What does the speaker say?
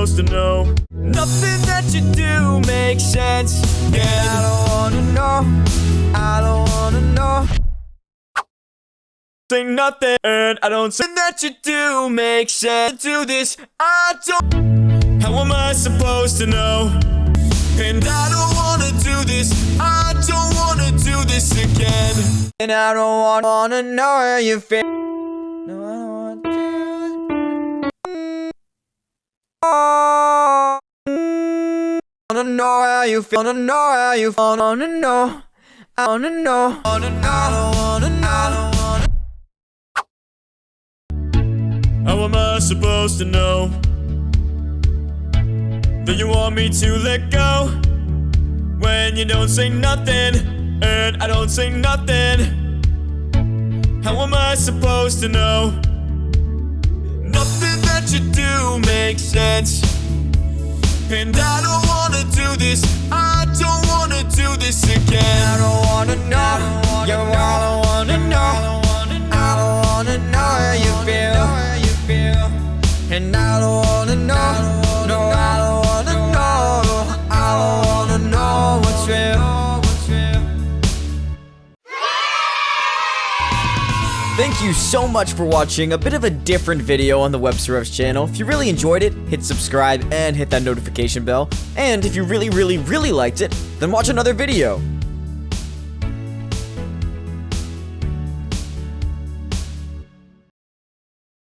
supposed to know? Nothing that you do makes sense. Yeah, I don't wanna know. I don't wanna know. Say nothing, and I don't say that you do makes sense. Do this, I don't. How am I supposed to know? And I don't wanna do this. I don't wanna do this again. And I don't wanna know how you feel. No, I don't want to. I wanna know how you feel. Wanna know how you feel. Wanna know. I wanna know. Wanna know. I don't wanna know. How am I supposed to know that you want me to let go when you don't say nothing and I don't say nothing? How am I supposed to know? Nothing that you do makes sense. And I don't wanna do this. I don't wanna do this again. I don't wanna know. You all wanna know. I don't wanna know how you feel. And I don't wanna know. No, I don't wanna know. I don't wanna know what's real. Thank you so much for watching a bit of a different video on the WebzForevz channel. If you really enjoyed it, hit subscribe and hit that notification bell. And if you really liked it, then watch another video.